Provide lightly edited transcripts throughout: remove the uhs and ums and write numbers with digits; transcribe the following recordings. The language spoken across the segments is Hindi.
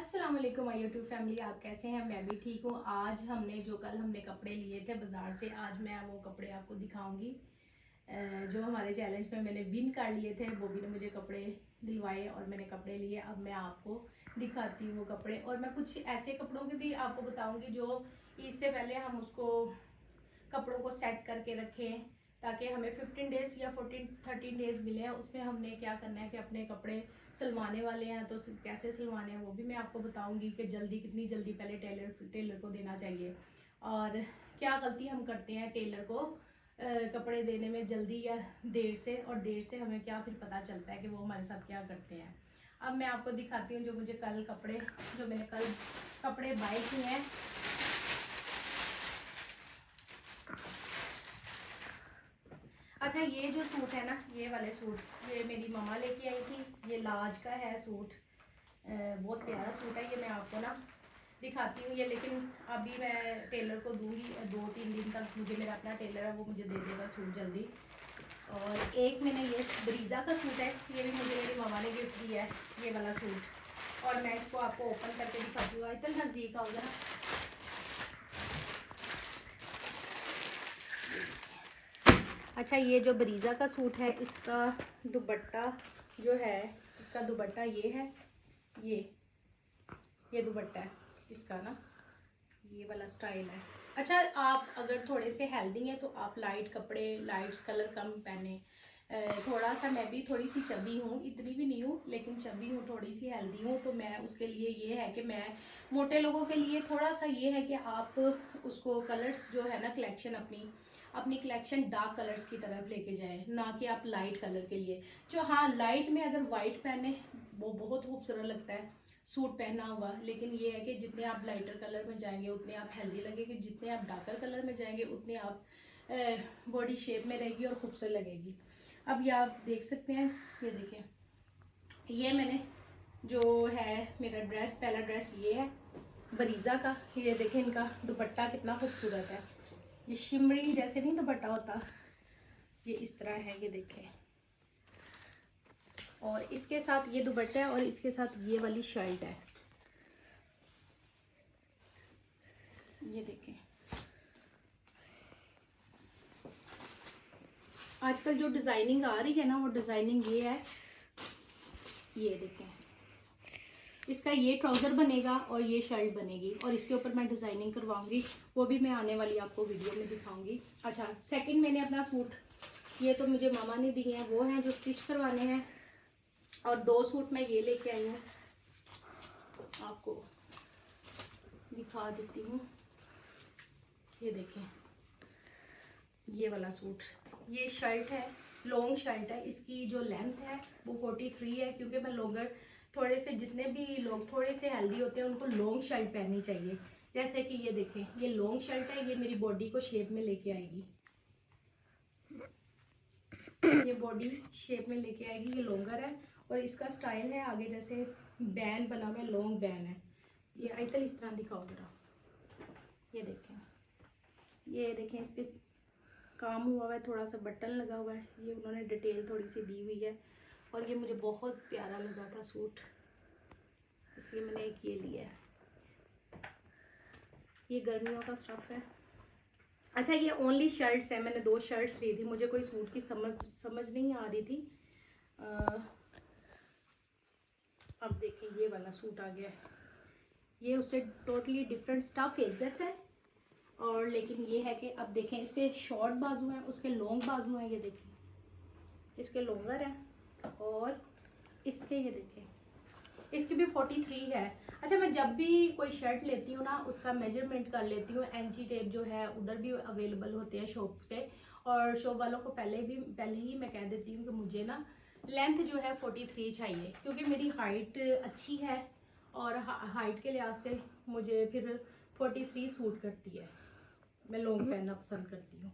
अस्सलाम वालेकुम माय यूट्यूब फैमिली, आप कैसे हैं? मैं भी ठीक हूँ। आज कल हमने कपड़े लिए थे बाज़ार से। आज मैं वो कपड़े आपको दिखाऊंगी जो हमारे चैलेंज में मैंने विन कर लिए थे। बॉबी ने मुझे कपड़े दिलवाए और मैंने कपड़े लिए। अब मैं आपको दिखाती हूँ वो कपड़े, और मैं कुछ ऐसे कपड़ों के भी आपको बताऊँगी जो इससे पहले हम उसको कपड़ों को सेट करके रखें, ताकि हमें 15 डेज़ या 13 डेज़ मिले हैं। उसमें हमने क्या करना है कि अपने कपड़े सिलवाने वाले हैं तो कैसे सिलवाने हैं वो भी मैं आपको बताऊंगी कि कितनी जल्दी पहले टेलर को देना चाहिए, और क्या गलती हम करते हैं टेलर को कपड़े देने में जल्दी या देर से, और देर से हमें क्या फिर पता चलता है कि वो हमारे साथ क्या करते हैं। अब मैं आपको दिखाती हूँ जो मैंने कल कपड़े बाय किए हैं। अच्छा, ये जो सूट है ना, ये वाले सूट, ये मेरी मम्मा लेके आई थी। ये लाज का है सूट, बहुत प्यारा सूट है। ये मैं आपको ना दिखाती हूँ ये, लेकिन अभी मैं टेलर को दूंगी 2-3 दिन तक। मुझे मेरा अपना टेलर है, वो मुझे दे देगा सूट जल्दी। और एक मैंने ये ब्रीज़ा का सूट है, ये भी मुझे मेरी मम्मा ने गिफ्ट दिया है, ये वाला सूट। और मैं इसको आपको ओपन करके दिखाती हूँ। इतना नज़दीक आओगे ना। अच्छा, ये जो ब्रीज़ा का सूट है, इसका दुपट्टा जो है, इसका दुपट्टा ये है, ये दुपट्टा है इसका ना, ये वाला स्टाइल है। अच्छा, आप अगर थोड़े से हेल्दी हैं तो आप लाइट कपड़े, लाइट्स कलर कम पहने। थोड़ा सा मैं भी थोड़ी सी चबी हूँ, इतनी भी नहीं हूँ लेकिन चबी हूँ, थोड़ी सी हेल्दी हूँ। तो मैं उसके लिए ये है कि मैं मोटे लोगों के लिए थोड़ा सा ये है कि आप उसको कलर्स जो है ना, कलेक्शन अपनी कलेक्शन डार्क कलर्स की तरफ लेके जाएं, ना कि आप लाइट कलर के लिए। जो हाँ, लाइट में अगर वाइट पहने वो बहुत खूबसूरत लगता है सूट पहना हुआ, लेकिन ये है कि जितने आप लाइटर कलर में जाएंगे उतने आप हेल्दी लगेंगे, जितने आप डार्कर कलर में जाएंगे उतने आप बॉडी शेप में रहेगी और खूबसूरत लगेगी। अब ये आप देख सकते हैं, ये देखें, ये मैंने जो है मेरा ड्रेस, पहला ड्रेस ये है ब्रीज़ा का। ये देखें, इनका दुपट्टा कितना खूबसूरत है। ये शिमरी जैसे नहीं दुपट्टा होता, ये इस तरह है, ये देखें। और इसके साथ ये दुपट्टा है और इसके साथ ये वाली शर्ट है, ये देखें। आजकल जो डिज़ाइनिंग आ रही है ना, वो डिज़ाइनिंग ये है, ये देखें। इसका ये ट्राउज़र बनेगा और ये शर्ट बनेगी, और इसके ऊपर मैं डिज़ाइनिंग करवाऊंगी, वो भी मैं आने वाली आपको वीडियो में दिखाऊंगी। अच्छा, सेकंड मैंने अपना सूट, ये तो मुझे मामा ने दिए हैं, वो हैं जो स्टिच करवाने हैं। और 2 सूट मैं ये लेके आई हूँ, आपको दिखा देती हूँ। ये देखें, ये वाला सूट, ये शर्ट है, लॉन्ग शर्ट है। इसकी जो लेंथ है वो 43 है, क्योंकि मैं लॉन्गर, थोड़े से जितने भी लोग थोड़े से हेल्दी होते हैं उनको लॉन्ग शर्ट पहननी चाहिए। जैसे कि ये देखें, ये लॉन्ग शर्ट है, ये मेरी बॉडी को शेप में लेके आएगी, ये बॉडी शेप में लेके आएगी। ये लॉन्गर है और इसका स्टाइल है आगे जैसे बैन बना हुआ है, लॉन्ग बैन है। ये आइतल इस तरह दिखाओ जरा, ये देखें, इस पर काम हुआ है, थोड़ा सा बटन लगा हुआ है, ये उन्होंने डिटेल थोड़ी सी दी हुई है। और ये मुझे बहुत प्यारा लगा था सूट, इसलिए मैंने एक ये लिया है। ये गर्मियों का स्टफ़ है। अच्छा, ये ओनली शर्ट्स है, मैंने 2 शर्ट्स ली थी, मुझे कोई सूट की समझ नहीं आ रही थी। अब देखिए, ये वाला सूट आ गया है, ये उससे टोटली डिफरेंट स्टफ़ एक जैसा है, और लेकिन ये है कि अब देखें, इसके शॉर्ट बाजू हैं, उसके लॉन्ग बाजू हैं। ये देखें, इसके लॉन्गर हैं और इसके, ये देखें, इसकी भी 43 है। अच्छा, मैं जब भी कोई शर्ट लेती हूँ ना, उसका मेजरमेंट कर लेती हूँ। एनजी टेप जो है उधर भी अवेलेबल होते हैं शॉप्स पे, और शॉप वालों को पहले ही मैं कह देती हूँ कि मुझे ना लेंथ जो है 43 चाहिए, क्योंकि मेरी हाइट अच्छी है और हाइट के लिहाज से मुझे फिर 43 सूट करती है। मैं लॉन्ग पहनना पसंद करती हूँ।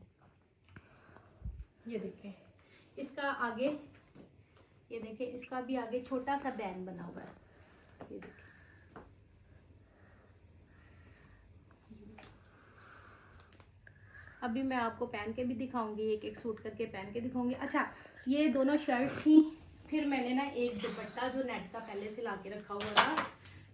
ये देखें, इसका आगे, ये देखें, इसका भी आगे छोटा सा बैन बना हुआ है, ये देखें। अभी मैं आपको पहन के भी दिखाऊंगी, एक एक सूट करके पहन के दिखाऊंगी। अच्छा, ये दोनों शर्ट्स थी, फिर मैंने ना एक दुपट्टा जो नेट का पहले से ला के रखा हुआ था,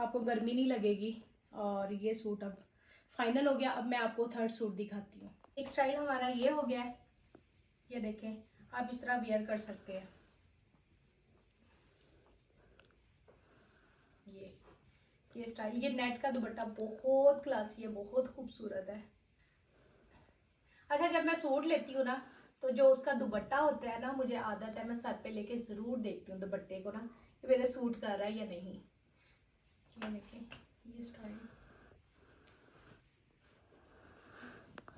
आपको गर्मी नहीं लगेगी। और ये सूट अब फाइनल हो गया। अब मैं आपको थर्ड सूट दिखाती हूँ। एक स्टाइल हमारा ये हो गया है, ये देखें, आप इस तरह वियर कर सकते हैं। ये स्टाइल, ये नेट का दुपट्टा बहुत क्लासी है, बहुत खूबसूरत है। अच्छा, जब मैं सूट लेती हूँ ना, तो जो उसका दुपट्टा होता है ना, मुझे आदत है मैं सर पे लेके ज़रूर देखती हूँ दुपट्टे को ना, कि मेरे सूट कर रहा है या नहीं। ये देखें ये स्टाइल।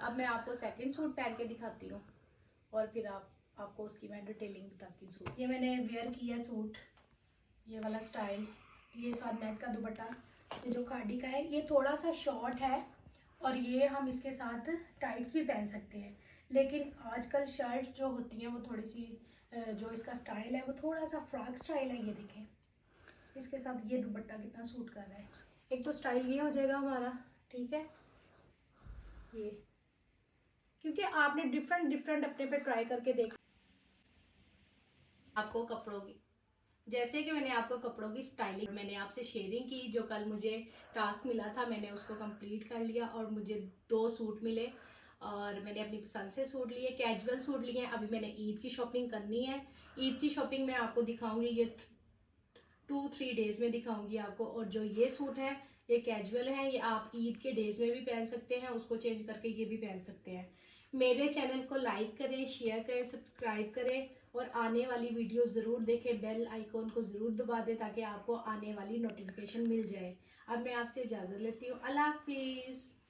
अब मैं आपको सेकंड सूट पहन के दिखाती हूँ और फिर आपको उसकी मैं डिटेलिंग बताती हूँ। सूट ये मैंने वेयर किया सूट, ये वाला स्टाइल, ये साथ नेट का दुपट्टा, ये जो खाड़ी का है, ये थोड़ा सा शॉर्ट है और ये हम इसके साथ टाइट्स भी पहन सकते हैं। लेकिन आजकल शर्ट्स जो होती हैं वो थोड़ी सी जो इसका स्टाइल है वो थोड़ा सा फ्रॉक स्टाइल है। ये देखें इसके साथ ये दुपट्टा कितना सूट कर रहा है। एक तो स्टाइल ये हो जाएगा हमारा, ठीक है, ये क्योंकि आपने डिफरेंट अपने पे ट्राई करके देख। आपको कपड़ों की, जैसे कि मैंने आपको कपड़ों की स्टाइलिंग मैंने आपसे शेयरिंग की, जो कल मुझे टास्क मिला था मैंने उसको कंप्लीट कर लिया और मुझे 2 सूट मिले और मैंने अपनी पसंद से सूट लिए, कैजुअल सूट लिए। अभी मैंने ईद की शॉपिंग करनी है। ईद की शॉपिंग मैं आपको दिखाऊंगी, ये 2-3 डेज़ में दिखाऊंगी आपको। और जो ये सूट है ये कैजुअल है, ये आप ईद के डेज़ में भी पहन सकते हैं, उसको चेंज करके ये भी पहन सकते हैं। मेरे चैनल को लाइक करें, शेयर करें, सब्सक्राइब करें और आने वाली वीडियो ज़रूर देखें। बेल आइकॉन को ज़रूर दबा दें ताकि आपको आने वाली नोटिफिकेशन मिल जाए। अब मैं आपसे इजाज़त लेती हूँ। अल्लाह हाफिज़।